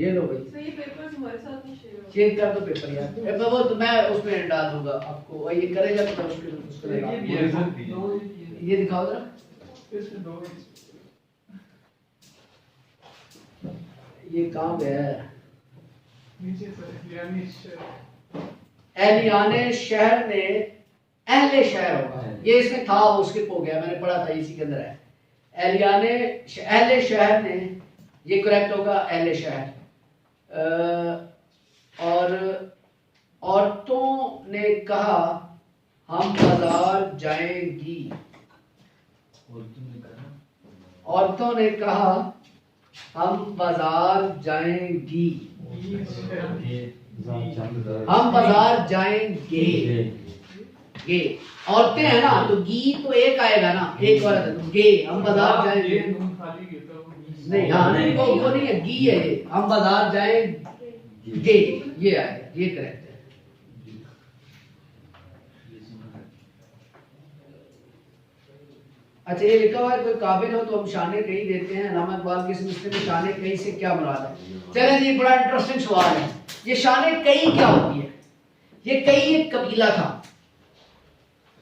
ये लो भाई। तो ये पेपर्स हमारे साथ नहीं शेयर कर दो पेपर यार। वो तो मैं उसमें डाल दूंगा आपको, ये करेगा तो उसको ये दिखाओ जरा। ये कहाँ पे है? एलियाने शहर ने, अहले शहर होगा ये, इसमें था वो स्किप हो गया, मैंने पढ़ा था इसी के अंदर है। एलियाने अहले शहर ने, ये करेक्ट होगा अहले शहर। और औरतों ने कहा हम बाजार जाएंगी। औरतों ने कहा हम बाजार जाएंगी। हम बाजार जाएंगे। गे औरतें हैं ना, तो गी तो एक आएगा ना, एक औरत है तो गे, हम बाजार जाएंगे। नहीं हाँ नहीं वो नहीं है, गी है ये, हम बाजार जाएंगे, ये आएगा, ये करेक्ट है। अच्छा ये लिखा हुआ है कोई काबिल हो तो हम शाने कहीं देते हैं। अल्लामा इकबाल के समझते में शाने कहीं से क्या मुराद है? चलें जी, बड़ा इंटरेस्टिंग सवाल है ये। शाने कहीं क्या होती है? ये कहीं एक कबीला था।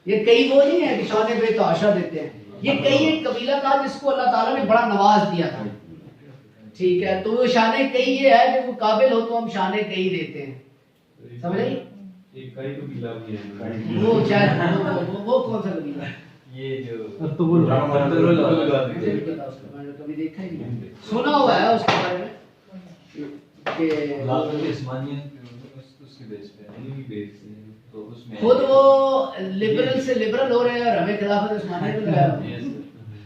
ये कई वो नहीं है कि शाने पे तो आशा देते हैं। ये कई एक कबीला था जिसको अल्लाह ताला ने बड़ा नवाज दिया था। ठीक है, तो वो शाने कई ये है कि वो काबिल हो तो हम शाने कई देते हैं। समझ आई? एक कई कबीला भी है। वो शायद वो कौन सा कबीला है? ये जो मैंने कभी देखा ही नहीं, सुना हुआ है उसके बारे में कि उसके बेस पे तो उसमें खुद वो लिबरल से लिबरल हो रहे हैं और हमें खिलाफत उस्मानिया को लगाया।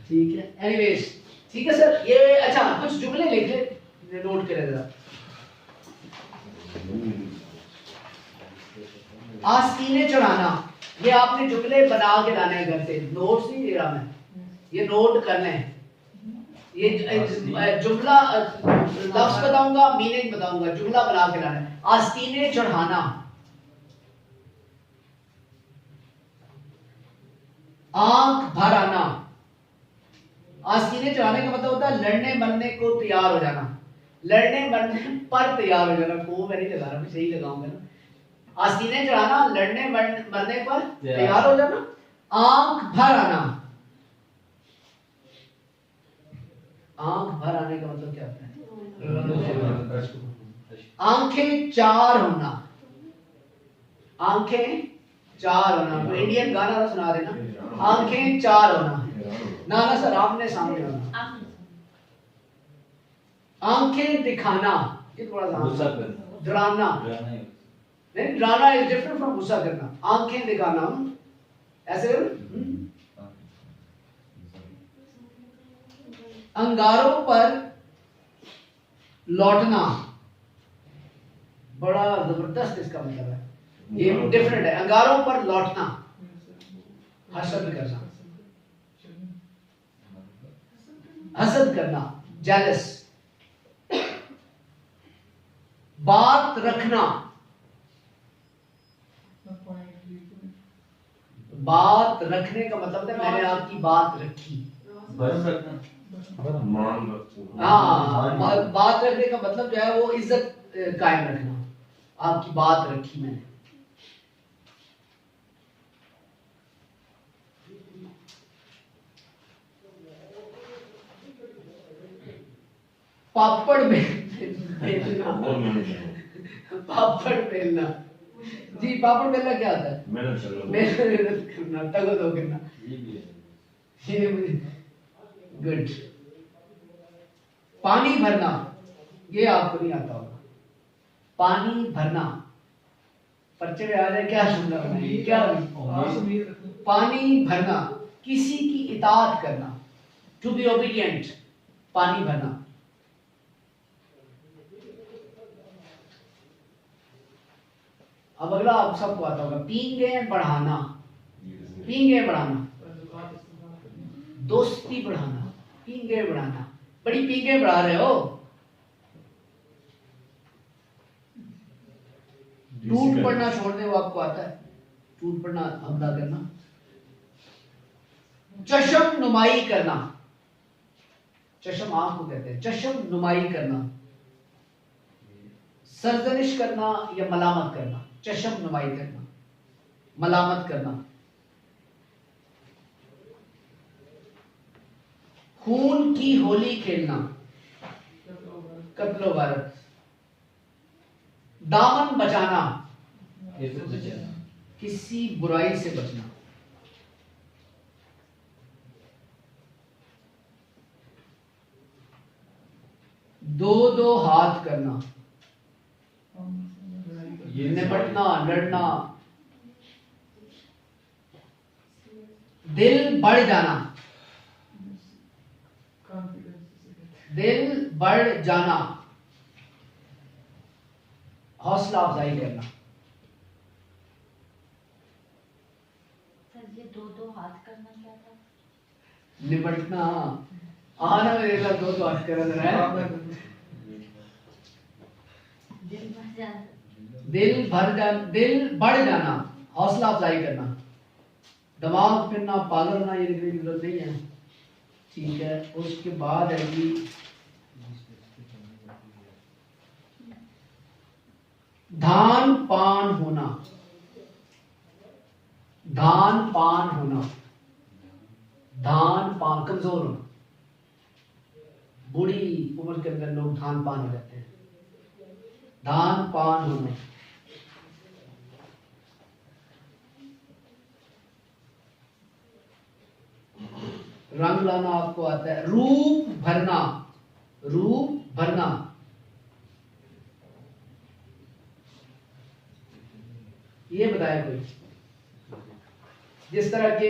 ठीक है, एनीवेज ठीक है सर। ये अच्छा कुछ जुमले लिख ले, नोट करें जरा। आस्तीने चढ़ाना, ये आपने जुमले बना के लाने हैं घर से, नोट्स नहीं दे रहा मैं, ये नोट करने हैं। ये जुमला लफ्ज बताऊंगा, मीनिंग बताऊंगा, जुमला बना के लाना है। आस्तीने चढ़ाना, आंख भर आना। आस्तीने चढ़ाने का मतलब होता है लड़ने मरने को तैयार हो जाना, लड़ने मरने पर तैयार हो जाना। को मैं नहीं लगा रहा, मैं सही लगाऊंगा ना। आस्तीने चढ़ाना, लड़ने मरने पर तैयार हो जाना, आंख भर आना। आंख भर आने का मतलब क्या होता है? आंखें चार होना, आंखें चार होना। तो इंडियन गाना ना सुना देना। आंखें चार होना ना ना सर, आमने सामने होना। आंखें दिखाना, ये थोड़ा सा डराना नहीं, डराना इज डिफरेंट फ्रॉम गुस्सा करना। आंखें दिखाना ऐसे अंगारों पर लौटना, बड़ा जबरदस्त इसका मतलब है, ये डिफरेंट है। अंगारों पर लौटना, हसद करना, हसद करना, जेलस। बात रखना, बात रखने का मतलब है मैंने आपकी बात रखी। हाँ, बात रखने का मतलब जो है वो इज्जत कायम रखना, आपकी बात रखी मैंने। पापड़ बेलना, पापड़ बेलना जी, पापड़ बेलना क्या होता है? मेहनत करना, तगो दो करना। ये गुड। पानी भरना, ये आपको नहीं आता होगा। पानी भरना पर्चे में आ जाए क्या सुनना है क्या? पानी भरना, किसी की इताअत करना, टू बी ओबीडियंट, पानी भरना। अब अगला आप सबको आता होगा, पींगे बढ़ाना, पींगे बढ़ाना, दोस्ती बढ़ाना, पींगे बढ़ाना। बड़ी पींगे बढ़ा रहे हो। टूट पड़ना छोड़ दे, वो आपको आता है, टूट पड़ना हमला करना। चशम नुमाई करना, चशम आंख को कहते हैं, चशम नुमाई करना। सरजनिश करना या मलामत करना, चशम नुमाई करना, मलामत करना। खून की होली खेलना, कत्लो वारत। दामन बचाना, किसी बुराई से बचना। दो दो हाथ करना, निपटना, लड़ना। दिल बढ़ जाना, दिल बढ़ जाना, हौसला अफजाई करना। सर ये दो हाथ करना क्या था? निपटना। आना मेरे साथ दो हाथ कर रहा है। दिल भर जाना, दिल बढ़ जाना, हौसला अफजाई करना। दिमाग फिरना, पागल होना, ये लिखने की जरूरत नहीं है। ठीक है, उसके बाद है जी धान पान होना, धान पान होना, धान पान, कमजोर होना। बूढ़ी उम्र के अंदर लोग धान पान हो जाते हैं। धान पान होना। रंग लाना आपको आता है। रूप भरना, रूप भरना। ये बताया कोई। जिस तरह के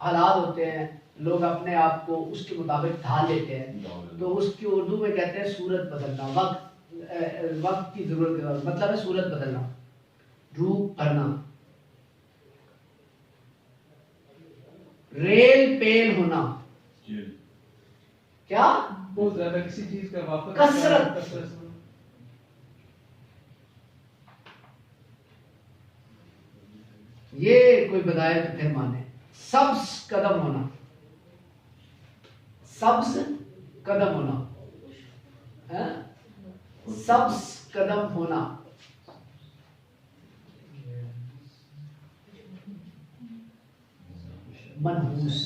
हालात होते हैं, लोग अपने आप को उसके मुताबिक ढाल लेते हैं, तो उसकी उर्दू में कहते हैं सूरत बदलना। वक्त की जरूरत के बाद मतलब है सूरत बदलना, रूप भरना। रेल पेल होना, क्या बहुत ज्यादा किसी चीज का वापस कसरत। ये कोई बताए तो फिर माने। सब्ज कदम होना, सब्ज कदम होना है? सब्ज कदम होना। मनहूस।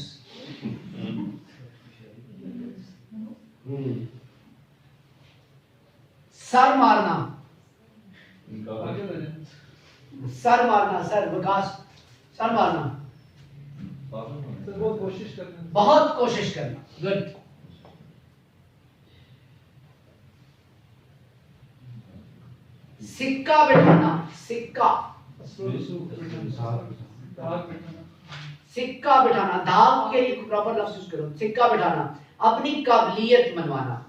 सर मारना, सर मारना, सर विकास, सर मारना। बहुत कोशिश करना, बहुत कोशिश करना। गुड। सिक्का बिठाना, सिक्का, सिक्का बिठाना। धाग के लिए प्रॉपर लफ्ज यूज करो। सिक्का बिठाना, अपनी काबिलियत मनवाना।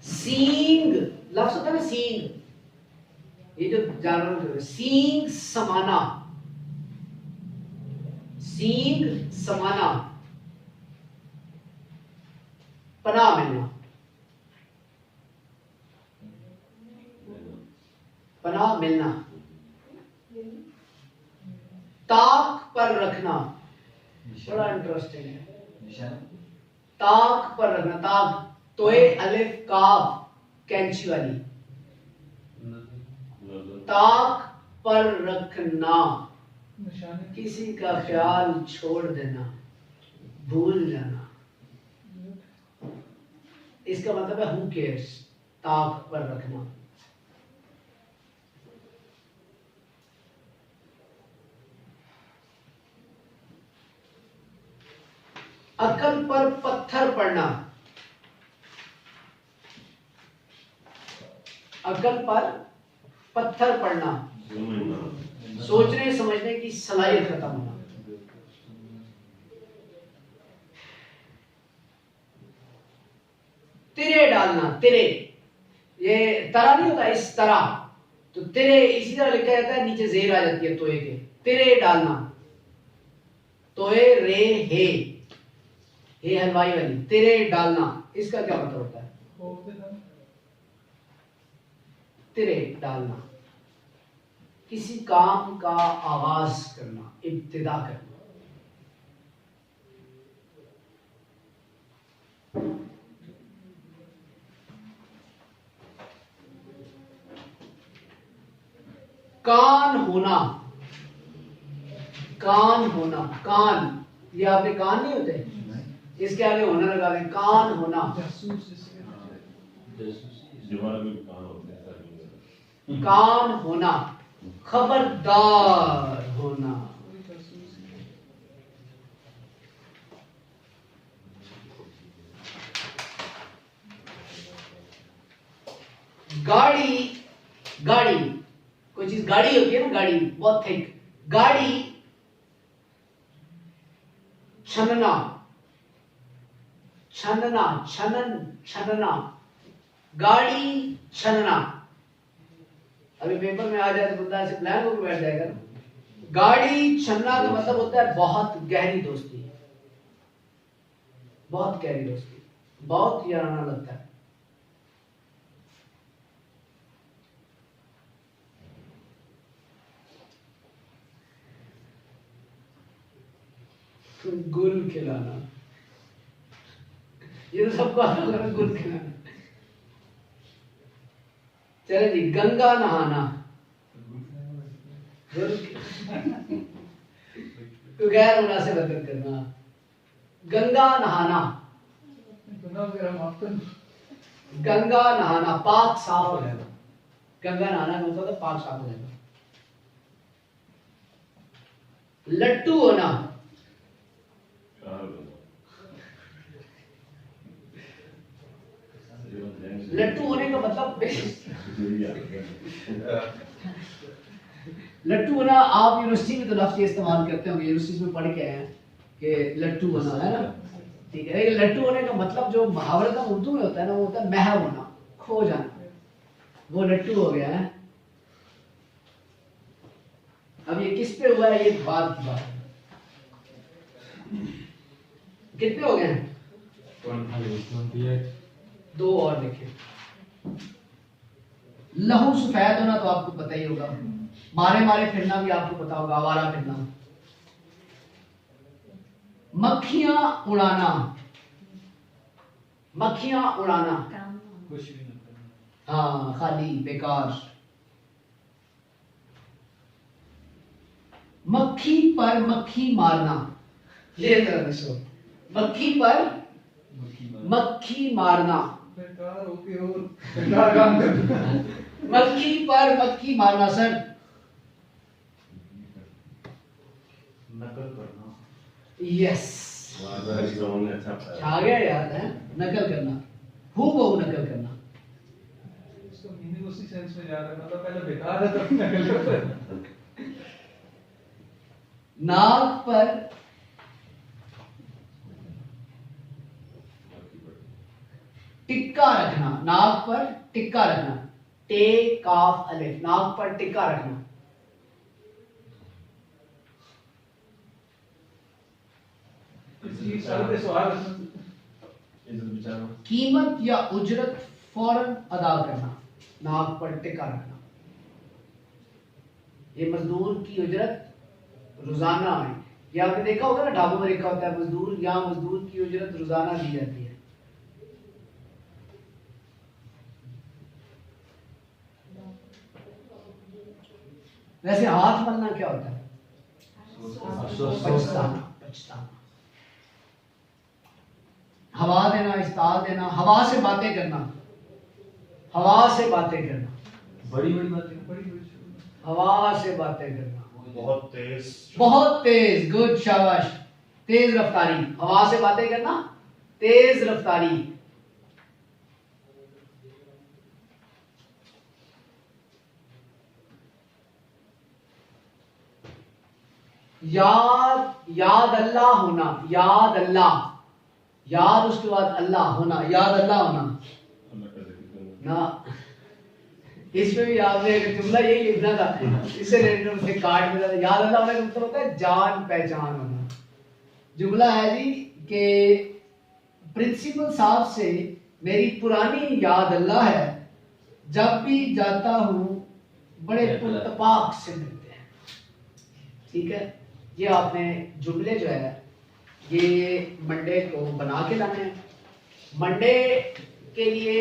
सींग लफ्ज होता है ना, सींग, ये जो जानवर, सींग समाना, सींग समाना। पनाह मिलना, पनाह मिलना। ताक पर रखना, बड़ा इंटरेस्टिंग है। ताक पर रखना, ताक तोए अलिफ काफ कैंची वाली। ताक पर रखना, किसी का ख्याल छोड़ देना, भूल जाना। इसका मतलब है हु केयर्स, ताक पर रखना। अकल पर पत्थर पड़ना, अकल पर पत्थर पड़ना, सोचने समझने की सलाहियत खत्म होना। तिरे डालना, तिरे, ये तरा नहीं होता, इस तरह, तो तिरे इसी तरह लिखा जाता है, नीचे जेर आ जाती है तोए के। तिरे डालना, तोए रे हे हलवाई वाली। तिरे डालना, इसका क्या मतलब होता है? तिरे डालना, किसी काम का आगाज करना, इब्तिदा करना। कान होना, कान होना, कान, ये आपके कान नहीं होते, इसके आगे होना लगा दें, कान होना। जासूस जिसके नाम जुबान में कान होते हैं सर। कान होना, खबरदार होना। कोई जासूस नहीं। गाड़ी, गाड़ी, कोई चीज गाड़ी होती है ना, गाड़ी बहुत थिक, गाड़ी छनना, छनना, छनन, छनना, गाड़ी छनना। अभी पेपर में आ जाए तो बंदा ऐसे ब्लैंक होकर बैठ जाएगा ना। गाड़ी छनना का मतलब होता है बहुत गहरी दोस्ती, बहुत गहरी दोस्ती, बहुत याराना लगता है। गुल खिलाना, ये तो सबको आता होगा ना, गुल खिलाना। चले जी, गंगा नहाना, तो गैर मुनासिब हरकत करना, गंगा नहाना, गुनाह वगैरह माफ कर। गंगा नहाना, पाक साफ हो जाएगा। गंगा नहाना का मतलब पाक साफ हो जाएगा। लट्टू होना, लट्टू होने का मतलब लट्टू होना, आप यूनिवर्सिटी में तो लफ्ज़ ये इस्तेमाल करते होंगे, यूनिवर्सिटी में पढ़ के आए हैं कि लट्टू होना है ना, ठीक है। लेकिन लट्टू होने का मतलब जो मुहावरत उर्दू में होता है ना, वो होता है महव होना, खो जाना, वो लट्टू हो गया है। अब ये किस पे हुआ है, ये बात की बात है। कितने हो गए हैं? 28 दो और देखिए। लहू सफेद होना तो आपको पता ही होगा, मारे मारे फिरना भी आपको पता होगा, आवारा फिरना। मक्खियां उड़ाना, मक्खियां उड़ाना, काम कुछ भी ना करना। हाँ, खाली बेकार। मक्खी पर मक्खी मारना, ये जरा सुनो, मक्खी पर मक्खी मारना, बेकार होके और बेकार काम करना। मक्खी पर मक्खी मारना। सर नकल करना। यस, अच्छा आ गया याद है, नकल करना, हूबहू नकल करना। इसका मीनिंग उसी सेंस में जा रहा है, मतलब पहले बेकार है तो नकल करना। नाक पर टिक्का रखना, नाक पर टिक्का रखना, टे काफ अलिफ, नाक पर टिक्का रखना। ये सारे सवाल कीमत या उजरत फौरन अदा करना, नाक पर टिक्का रखना। ये मजदूर की उजरत रोजाना है, ये आपने देखा होगा ना, ढाबों में लिखा होता है मजदूर, यहाँ मजदूर की उजरत रोजाना दी जाती है। वैसे हाथ मलना क्या होता है? पछताना, पछताना। हवा देना, इस्ताल देना, हवा से बातें करना, हवा से बातें करना, बड़ी बड़ी बातें। हवा से बातें करना, बहुत तेज। बहुत तेज, गुड, शाबाश। तेज रफ्तारी, हवा से बातें करना, तेज रफ्तारी। याद अल्लाह होना, याद अल्लाह, याद उसके बाद अल्लाह होना, याद अल्लाह होना ना। इसमें भी आपने एक जुमला यही लिखना था, इससे रिलेटेड उसने काट दिया था। याद अल्लाह होने का मतलब होता है जान पहचान होना। जुमला है जी कि प्रिंसिपल साहब से मेरी पुरानी याद अल्लाह है, जब भी जाता हूँ बड़े पुरतपाक से मिलते हैं। ठीक है, ये आपने जुमले जो है ये मंडे को बना के लाने हैं। मंडे के लिए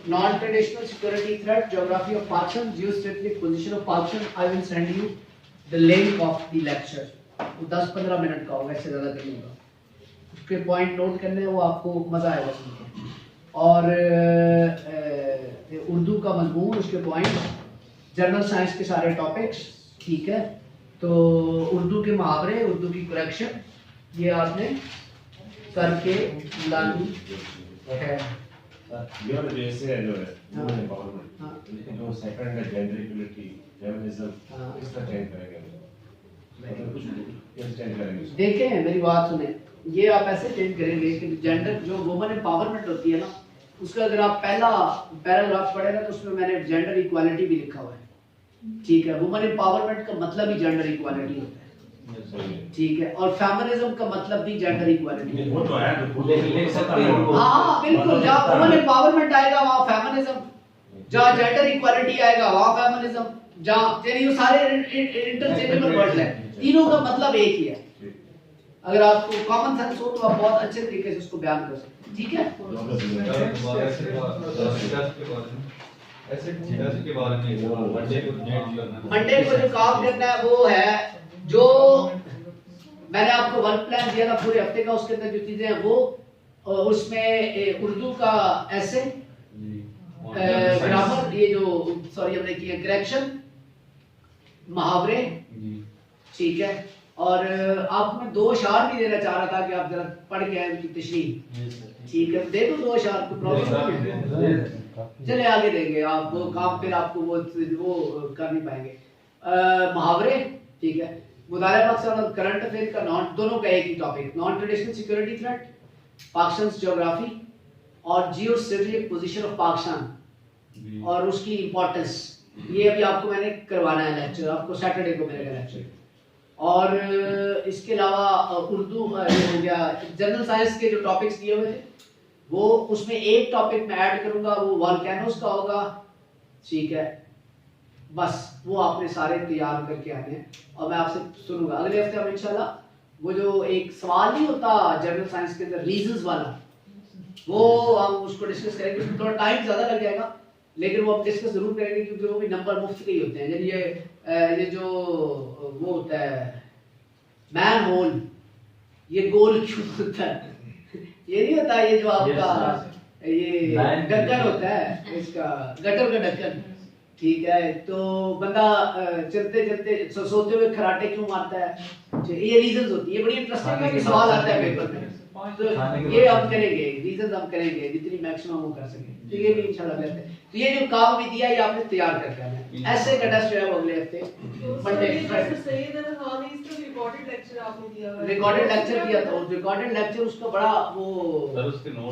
non-traditional security threat, geography of Pakistan, geostrategic position of Pakistan. I will send you the link of the lecture. वो 10-15 मिनट का होगा, इससे ज़्यादा नहीं होगा. उसके पॉइंट नोट करने हैं, वो आपको मज़ा आएगा सुन के. और उर्दू का मजमून, उसके पॉइंट, जनरल साइंस के सारे टॉपिक्स, ठीक है. तो उर्दू के मुहावरे, उर्दू की करेक्शन, ये आपने करके लानी है. ये वाला जैसे है जो है वुमेन एम्पावरमेंट, जो सेकंड है जेंडर इक्वलिटी, फेमिनिज्म, इस तरह चेंज करेंगे. मतलब कुछ ये चेंज करेंगे. देखें मेरी बात सुने, ये आप ऐसे चेंज करेंगे कि जेंडर, जो वुमेन एम्पावरमेंट होती है ना, उसका अगर आप पहला पैराग्राफ पढ़े ना, तो उसमें मैंने जेंडर इक्वालिटी भी लिखा हुआ है. ठीक है, वुमेन एम्पावरमेंट का मतलब ही जेंडर इक्वालिटी होता है. ठीक है, और फेमिनिज्म का मतलब भी जेंडर इक्वालिटी है. वो तो है, तो लिख सकते हैं. हाँ बिल्कुल, जहाँ वुमेन एम्पावरमेंट आएगा वहाँ फेमिनिज्म, जहाँ जेंडर इक्वालिटी आएगा वहाँ फेमिनिज्म, जहाँ ये सारे इंटरचेंजेबल वर्ड हैं, तीनों का मतलब एक ही है. अगर आपको कॉमन सेंस हो तो आप बहुत अच्छे तरीके से उसको बयान कर सकते हैं. ठीक है, मंडे को जो काम करना है वो है, जो मैंने आपको वर्क प्लान दिया था पूरे हफ्ते का, उसके अंदर जो चीजें हैं वो, उसमें उर्दू का ऐसे, ग्रामर, ये जो सॉरी हमने किया करेक्शन, मुहावरे, ठीक है. और आपको मैं 2 अशार भी देना चाह रहा था कि आप जरा पढ़ के आए उनकी तशरीह. ठीक है, दे दो 2 अशार, कोई प्रॉब्लम नहीं है. चले आगे देंगे आप वो काम, फिर आपको वो कर नहीं पाएंगे. मुहावरे, ठीक है. मुदारे पाकिस्तान और करंट अफेयर का दोनों का एक ही topic, non traditional security threat, Pakistan geography और geo strategic position of Pakistan और उसकी इंपॉर्टेंस. ये अभी आपको मैंने करवाना है लेक्चर, आपको सैटरडे को मिलेगा लेक्चर. और इसके अलावा उर्दू हो गया, जनरल साइंस के जो टॉपिक्स दिए हुए थे वो, उसमें एक टॉपिक मैं ऐड करूंगा, वो वॉल्केनोस का होगा. ठीक है, बस वो आपने सारे तैयार करके आने हैं और मैं आपसे सुनूंगा. अगले हफ्ते हम इंशाल्लाह वो जो एक सवाल नहीं होता जनरल साइंस के अंदर रीजंस वाला, वो हम उसको डिस्कस करेंगे. थोड़ा टाइम ज्यादा लग जाएगा लेकिन वो हम डिस्कस जरूर करेंगे, क्योंकि वो भी नंबर मुफ्त के ही होते हैं. ये जो वो होता है मैन होल, ये गोल क्यों होता है? ये नहीं होता, ये जो आपका ये ढक्कन होता है, इसका गटर का ढक्कन. ठीक है, तो बंदा चलते चलते सोते हुए खराटे क्यों मारता है? ये रीजंस होती है. बड़ी इंटरेस्टिंग सवाल आता है पेपर में, तो ये हम करेंगे, रीजंस हम करेंगे जितनी मैक्सिमम हम कर सकें. तो ये भी इंशाल्लाह करते हैं. तो ये जो काम भी दिया ये आपने तैयार करके आना है. ऐसे का टेस्ट है अगले हफ्ते मंडे. रिकॉर्डेड लेक्चर दिया था, रिकॉर्डेड लेक्चर उसका बड़ा वो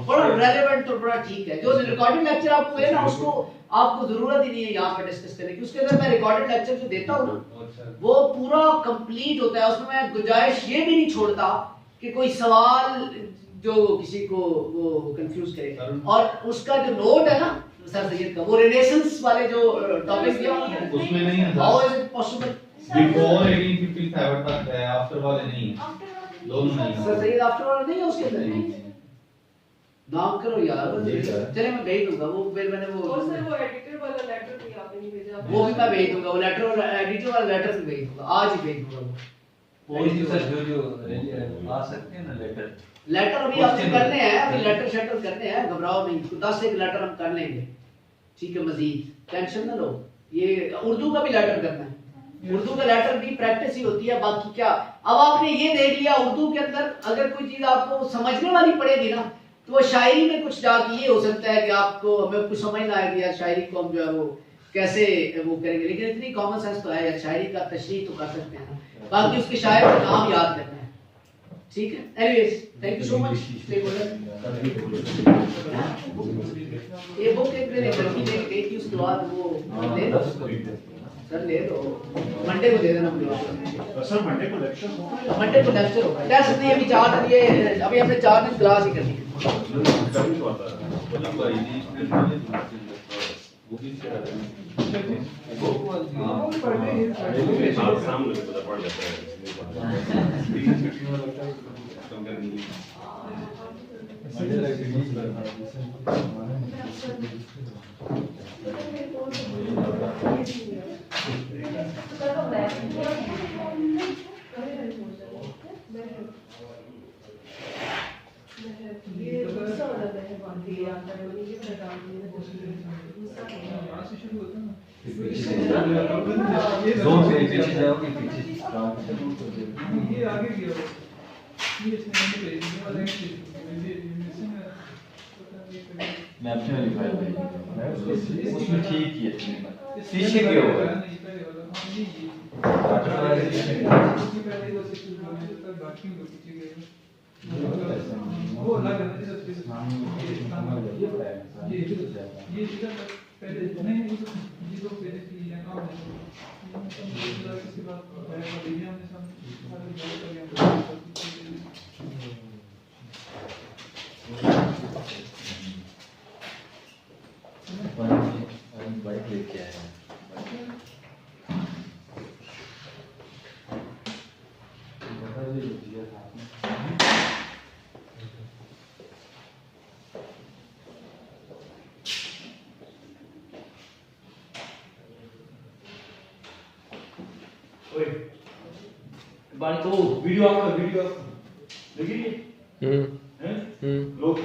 बड़ा रेलेवेंट और बड़ा ठीक है. जो रिकॉर्डेड लेक्चर आपको है ना, उसको आपको जरूरत ही नहीं है यहाँ पर डिस्कस करने की. उसके अंदर मैं रिकॉर्डेड लेक्चर जो देता हूँ ना, वो पूरा कंप्लीट होता है. उसमें मैं गुंजाइश ये भी नहीं छोड़ता कि कोई सवाल जो किसी को वो कंफ्यूज करे. और उसका जो नोट है ना सर सैयद का, वो रेनेसेंस वाले जो टॉपिक दिया उसमें नहीं है. How is it possible? Before 1857 तक है, आफ्टर वाले नहीं है. दोनों नहीं है. सर सैयद आफ्टर वाला नहीं है उसके अंदर. नाम करो यार. चले मैं भेज दूंगा वो, फिर मैंने वो एडिटर वाला लेटर भी आपने नहीं भेजा. वो भी मैं भेज दूंगा. वो लेटर और एडिटर वाला लेटर भी भेज दूंगा, आज ही भेज दूंगा. वो सर जो आ सकते हैं ना लेटर अभी आपसे करने हैं, अभी लेटर शेटर करने हैं, घबराओ नहीं. 10 एक लेटर हम कर लेंगे. ठीक है, मजीद टेंशन ना लो. ये उर्दू का भी लेटर करना है. उर्दू का लेटर भी प्रैक्टिस ही होती है. बाकी क्या, अब आपने ये देख लिया उर्दू के अंदर अगर कोई चीज आपको समझने वाली पड़ेगी ना, तो वो शायरी में कुछ जाके ये हो सकता है कि आपको हमें कुछ समझ ना आएगी यार शायरी को हम जो है वो कैसे वो करेंगे. लेकिन इतनी कॉमन सेंस तो है यार, शायरी का तशरीह तो कर सकते हैं ना. बाकी उसके शायर का नाम याद करना है. ठीक है, anyways thank you so much. ये बुक एक मैंने गलती से गई थी, उसके बाद वो ले लो सर, ले लो. मंडे को दे देना मुझे. सर मंडे को लेक्चर होगा. मंडे को लेक्चर होगा. टेस्ट नहीं, अभी 4 दिन, ये अभी हमने 4 दिन क्लास ही करनी है. कभी तो आता है वो सामने पढ़ लेते हैं. जानता है वो नहीं कि मैं जानती हूँ गुस्सा नहीं है। यहाँ से शुरू होता है ना जोन से पीछे जाओगे पीछे काम से दूर कर देगा ये आगे गया होगा। ये इसने मैंने भेज दिया वाला है कि मिसिंग है पता नहीं करें मैं अपने वाली फाइल भेजूंगा मैं उसमें ठीक किया तुमने इस पीछे क्यों हो गया नहीं पहले वाला हाँ ये उससे पहले वो से शुरू होने से तक बाकी लोग पीछे गए वो अलग है इस ये सीधा पहले नहीं ये तो पहले की या काम है इसके बाद पहले का दिया हमने सब सारे बात कर लिया बाइक लेके आया बता दीजिए साथ में बाल को वीडियो ऑफ कर वीडियो ऑफ देखिए हैं हम्म लोग